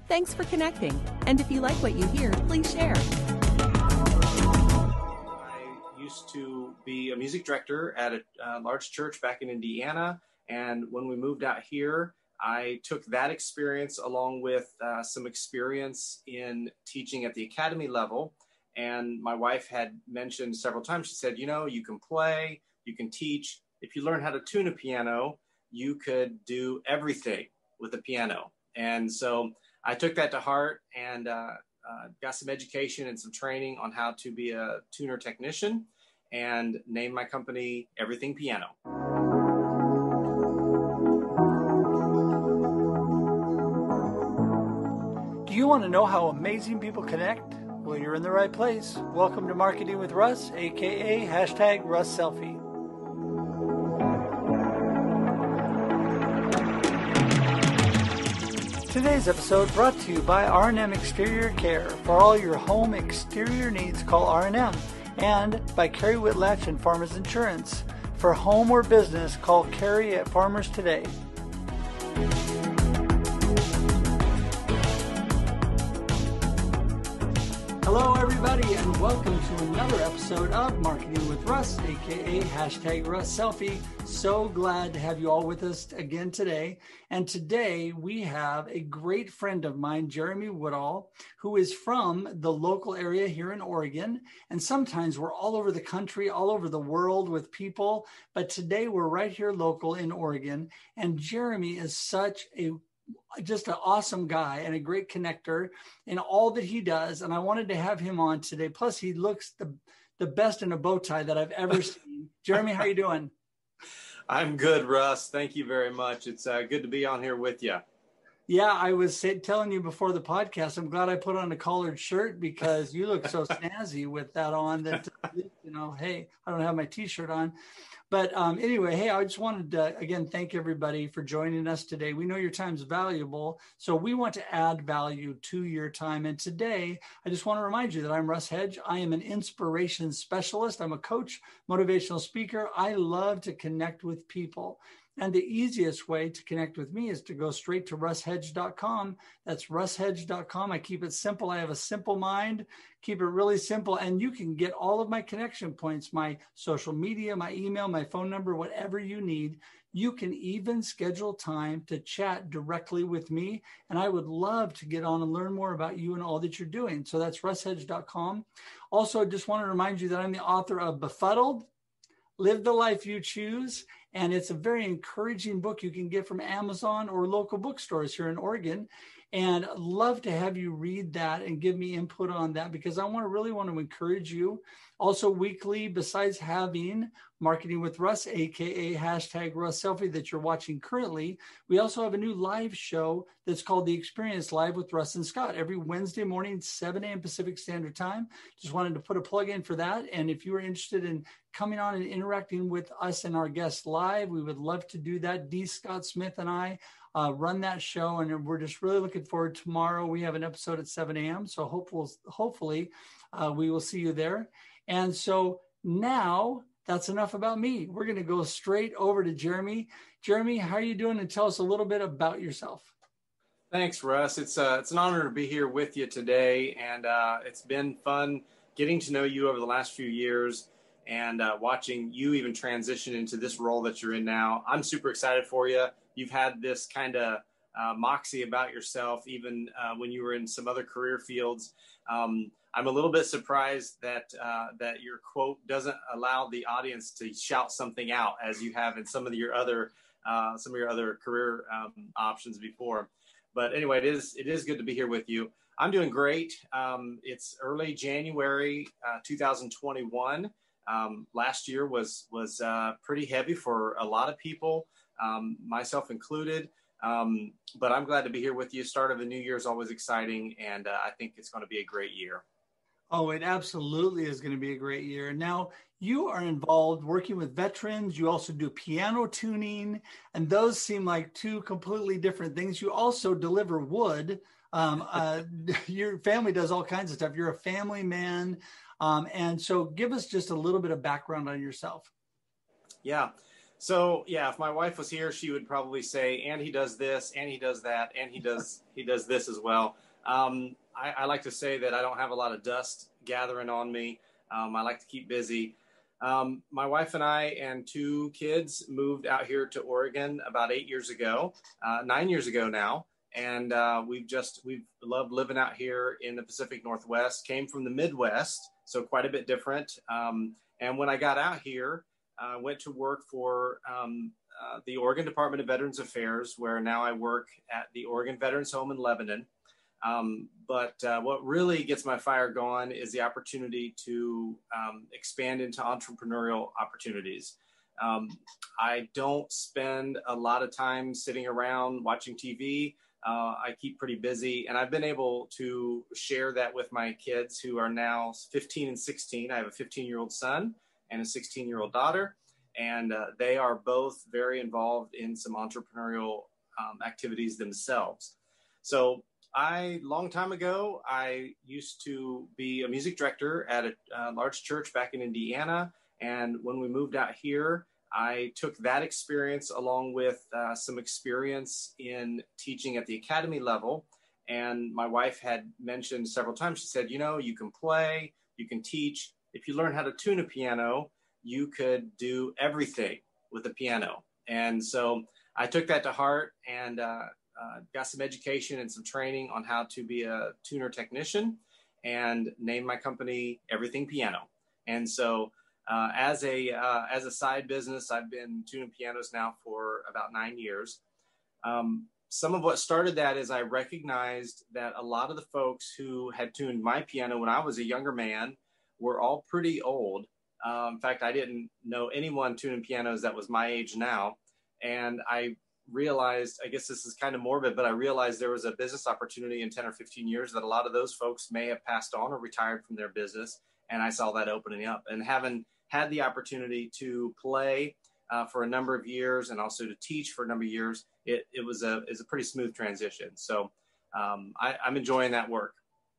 Thanks for connecting. And if you like what you hear, please share. I used to be a music director at a large church back in Indiana. And when we moved out here, I took that experience along with some experience in teaching at the academy level. And my wife had mentioned several times, she said, you can play, you can teach. If you learn how to tune a piano, you could do everything with a piano. And so I took that to heart and got some education and some training on how to be a tuner technician and named my company Everything Piano. Do you want to know how amazing people connect? Well, you're in the right place. Welcome to Marketing with Russ, aka #RussSelfie. Today's episode brought to you by R&M Exterior Care. For all your home exterior needs, call R&M. And by Carrie Whitlatch and Farmers Insurance. For home or business, call Carrie at Farmers Today. Hello, everybody, and welcome to another episode of Marketing with Russ, aka #RussSelfie. So glad to have you all with us again today. And today we have a great friend of mine, Jeremy Woodall, who is from the local area here in Oregon. And sometimes we're all over the country, all over the world with people. But today we're right here local in Oregon. And Jeremy is just an awesome guy and a great connector in all that he does. And I wanted to have him on today. Plus, he looks the best in a bow tie that I've ever seen. Jeremy, how you doing? I'm good, Russ. Thank you very much. It's good to be on here with you. Yeah, I was telling you before the podcast, I'm glad I put on a collared shirt because you look so snazzy with that on that, hey, I don't have my t-shirt on. But anyway, hey, I just wanted to, again, thank everybody for joining us today. We know your time is valuable, so we want to add value to your time. And today, I just want to remind you that I'm Russ Hedge. I am an inspiration specialist. I'm a coach, motivational speaker. I love to connect with people. And the easiest way to connect with me is to go straight to russhedge.com. That's russhedge.com. I keep it simple. I have a simple mind, keep it really simple. And you can get all of my connection points, my social media, my email, my phone number, whatever you need. You can even schedule time to chat directly with me. And I would love to get on and learn more about you and all that you're doing. So that's russhedge.com. Also, just want to remind you that I'm the author of Befuddled, Live the Life You Choose. And it's a very encouraging book you can get from Amazon or local bookstores here in Oregon. And I'd love to have you read that and give me input on that because I really want to encourage you. Also weekly, besides having Marketing with Russ, aka #RussSelfie that you're watching currently, we also have a new live show that's called The Experience Live with Russ and Scott every Wednesday morning, 7 a.m. Pacific Standard Time. Just wanted to put a plug in for that. And if you are interested in coming on and interacting with us and our guests live, we would love to do that. D. Scott Smith and I run that show, and we're just really looking forward. Tomorrow we have an episode at 7 a.m. So hopefully we will see you there. And so now that's enough about me. We're going to go straight over to Jeremy. Jeremy, how are you doing? And tell us a little bit about yourself. Thanks, Russ. It's an honor to be here with you today. And it's been fun getting to know you over the last few years and watching you even transition into this role that you're in now. I'm super excited for you. You've had this kind of moxie about yourself, even when you were in some other career fields. I'm a little bit surprised that your quote doesn't allow the audience to shout something out as you have in some of your other career options before. But anyway, it is good to be here with you. I'm doing great. It's early January 2021. Last year was pretty heavy for a lot of people, myself included. But I'm glad to be here with you. Start of a new year is always exciting, and I think it's going to be a great year. Oh, it absolutely is going to be a great year. Now, you are involved working with veterans. You also do piano tuning, and those seem like two completely different things. You also deliver wood. Your family does all kinds of stuff. You're a family man. And so give us just a little bit of background on yourself. Yeah. So yeah, if my wife was here, she would probably say, and he does this, and he does that, and he does this as well. I like to say that I don't have a lot of dust gathering on me. I like to keep busy. My wife and I and two kids moved out here to Oregon about 8 years ago, 9 years ago now. And we've loved living out here in the Pacific Northwest, came from the Midwest, so quite a bit different. And when I got out here, I went to work for the Oregon Department of Veterans Affairs, where now I work at the Oregon Veterans Home in Lebanon. But what really gets my fire going is the opportunity to expand into entrepreneurial opportunities. I don't spend a lot of time sitting around watching TV. I keep pretty busy, and I've been able to share that with my kids who are now 15 and 16. I have a 15-year-old son and a 16-year-old daughter, and they are both very involved in some entrepreneurial activities themselves. So long time ago, I used to be a music director at a large church back in Indiana. And when we moved out here, I took that experience along with some experience in teaching at the academy level. And my wife had mentioned several times, she said, you can play, you can teach. If you learn how to tune a piano, you could do everything with a piano. And so I took that to heart and got some education and some training on how to be a tuner technician and named my company Everything Piano. And so as a side business, I've been tuning pianos now for about 9 years. Some of what started that is I recognized that a lot of the folks who had tuned my piano when I was a younger man were all pretty old. In fact, I didn't know anyone tuning pianos that was my age now. And I realized, I guess this is kind of morbid, but I realized there was a business opportunity in 10 or 15 years that a lot of those folks may have passed on or retired from their business. And I saw that opening up. And having had the opportunity to play for a number of years and also to teach for a number of years, it was a pretty smooth transition. So I'm enjoying that work.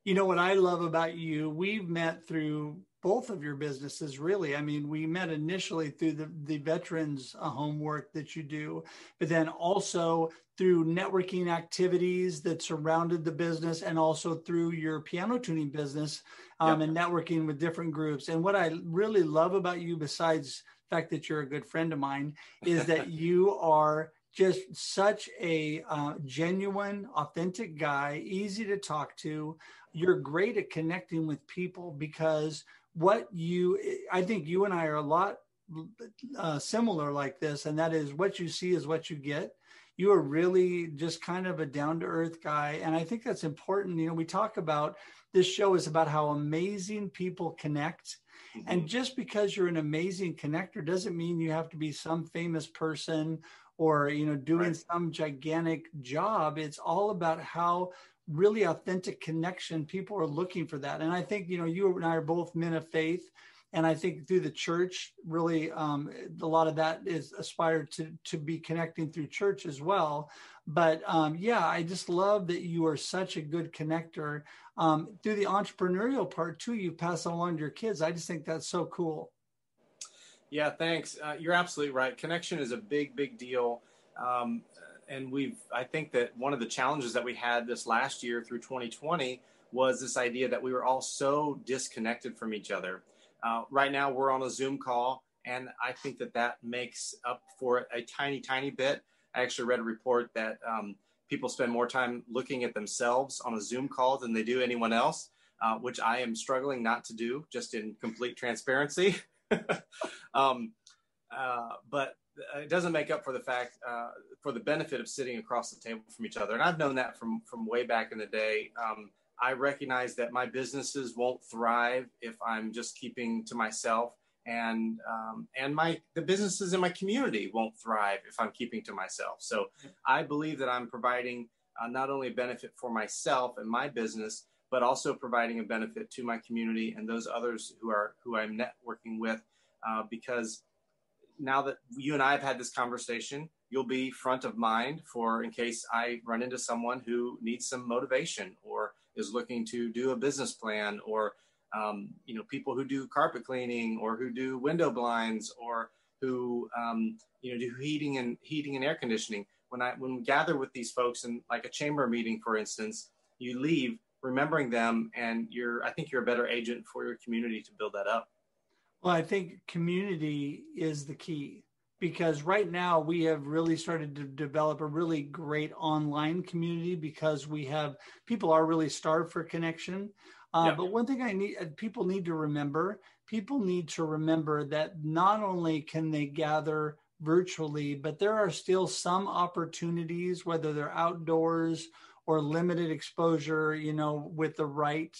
You know what I love about you? We've met through both of your businesses, really. I mean, we met initially through the veterans homework that you do, but then also through networking activities that surrounded the business, and also through your piano tuning business and networking with different groups. And what I really love about you, besides the fact that you're a good friend of mine, is that you are just such a genuine, authentic guy, easy to talk to. You're great at connecting with people, because I think you and I are a lot similar like this, and that is what you see is what you get. You are really just kind of a down-to-earth guy, and I think that's important. We talk about, this show is about how amazing people connect. Mm-hmm. And just because you're an amazing connector doesn't mean you have to be some famous person or, doing some gigantic job. It's all about how really authentic connection. People are looking for that. And I think, you and I are both men of faith. And I think through the church, really, a lot of that is aspired to be connecting through church as well. But I just love that you are such a good connector. Through the entrepreneurial part too, you pass it along to your kids. I just think that's so cool. Yeah, thanks. You're absolutely right. Connection is a big, big deal. And I think that one of the challenges that we had this last year through 2020 was this idea that we were all so disconnected from each other. Right now we're on a Zoom call, and I think that makes up for it a tiny, tiny bit. I actually read a report that people spend more time looking at themselves on a Zoom call than they do anyone else, which I am struggling not to do, just in complete transparency. But it doesn't make up for the fact, for the benefit of sitting across the table from each other. And I've known that from way back in the day. I recognize that my businesses won't thrive if I'm just keeping to myself, and the businesses in my community won't thrive if I'm keeping to myself. So I believe that I'm providing not only a benefit for myself and my business, but also providing a benefit to my community and those others who I'm networking with, because now that you and I have had this conversation, you'll be front of mind in case I run into someone who needs some motivation or is looking to do a business plan, or people who do carpet cleaning or who do window blinds or who, do heating and air conditioning. When we gather with these folks in like a chamber meeting, for instance, you leave remembering them, and I think you're a better agent for your community to build that up. Well, I think community is the key, because right now we have really started to develop a really great online community, because people are really starved for connection. But one thing people need to remember that not only can they gather virtually, but there are still some opportunities, whether they're outdoors or limited exposure, with the right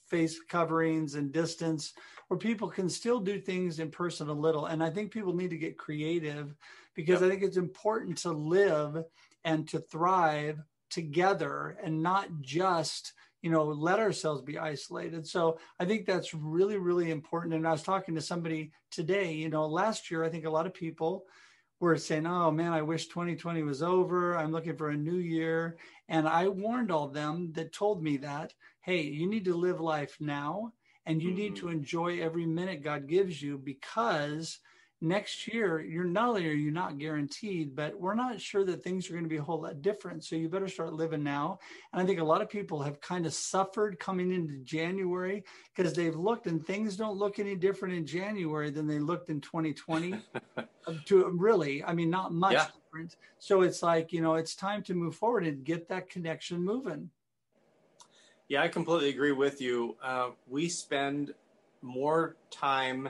face coverings and distance, where people can still do things in person a little. And I think people need to get creative, because I think it's important to live and to thrive together and not just, let ourselves be isolated. So I think that's really, really important. And I was talking to somebody today, last year, I think a lot of people were saying, oh man, I wish 2020 was over. I'm looking for a new year. And I warned all them that told me that, hey, you need to live life now, and you need to enjoy every minute God gives you, because next year, not only are you not guaranteed, but we're not sure that things are going to be a whole lot different. So you better start living now. And I think a lot of people have kind of suffered coming into January, because they've looked and things don't look any different in January than they looked in 2020. Not much different. So it's like, it's time to move forward and get that connection moving. Yeah, I completely agree with you. We spend more time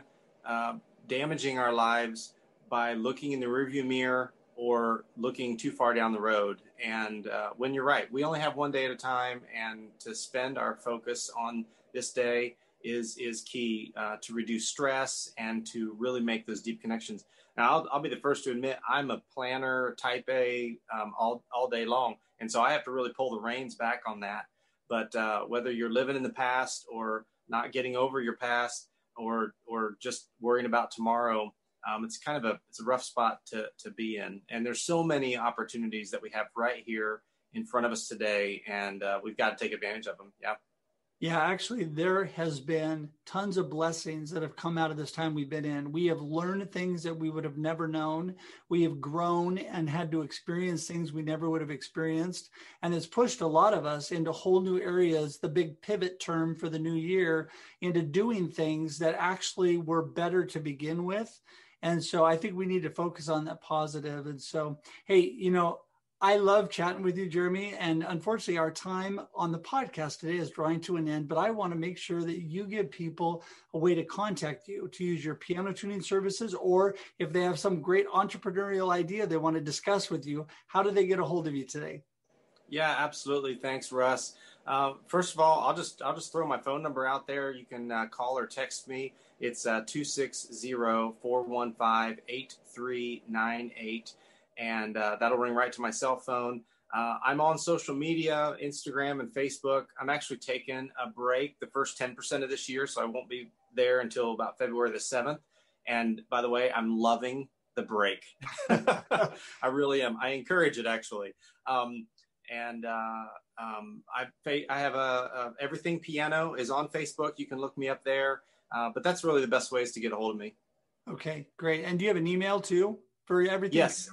damaging our lives by looking in the rearview mirror or looking too far down the road. And when you're right, we only have one day at a time, and to spend our focus on this day is key to reduce stress and to really make those deep connections. Now, I'll be the first to admit I'm a planner, type A, all day long. And so I have to really pull the reins back on that. But whether you're living in the past or not getting over your past, or just worrying about tomorrow, it's a rough spot to be in. And there's so many opportunities that we have right here in front of us today, and we've got to take advantage of them. Yeah. Yeah, actually, there has been tons of blessings that have come out of this time we've been in. We have learned things that we would have never known. We have grown and had to experience things we never would have experienced. And it's pushed a lot of us into whole new areas, the big pivot term for the new year, into doing things that actually were better to begin with. And so I think we need to focus on that positive. And so, hey, I love chatting with you, Jeremy, and unfortunately our time on the podcast today is drawing to an end, but I want to make sure that you give people a way to contact you, to use your piano tuning services, or if they have some great entrepreneurial idea they want to discuss with you, how do they get a hold of you today? Yeah, absolutely. Thanks, Russ. First of all, I'll just throw my phone number out there. You can call or text me. It's 260-415-8398. And that'll ring right to my cell phone. I'm on social media, Instagram and Facebook. I'm actually taking a break the first 10% of this year, so I won't be there until about February the 7th. And by the way, I'm loving the break. I really am. I encourage it, actually. I have Everything Piano is on Facebook. You can look me up there. But that's really the best ways to get a hold of me. Okay, great. And do you have an email too for everything? Yes.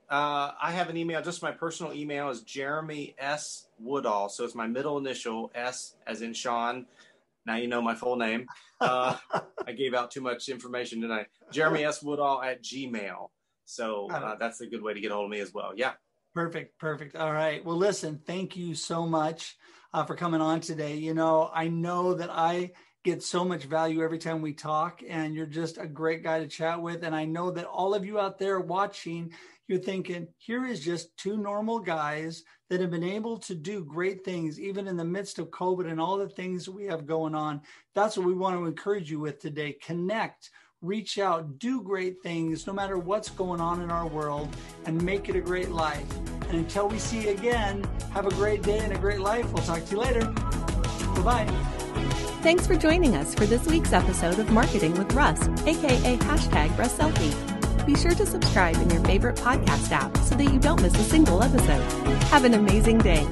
I have an email. Just my personal email is Jeremy S. Woodall. So it's my middle initial, S as in Sean. Now you know my full name. I gave out too much information, didn't I? Jeremy S. Woodall at Gmail. So that's a good way to get a hold of me as well. Yeah. Perfect. All right. Well, listen, thank you so much for coming on today. I know that I get so much value every time we talk, and you're just a great guy to chat with. And I know that all of you out there watching, you're thinking, here is just two normal guys that have been able to do great things, even in the midst of COVID and all the things that we have going on. That's what we want to encourage you with today. Connect, reach out, do great things, no matter what's going on in our world, and make it a great life. And until we see you again, have a great day and a great life. We'll talk to you later. Bye-bye. Thanks for joining us for this week's episode of Marketing with Russ, aka #RussSelfie. Be sure to subscribe in your favorite podcast app so that you don't miss a single episode. Have an amazing day.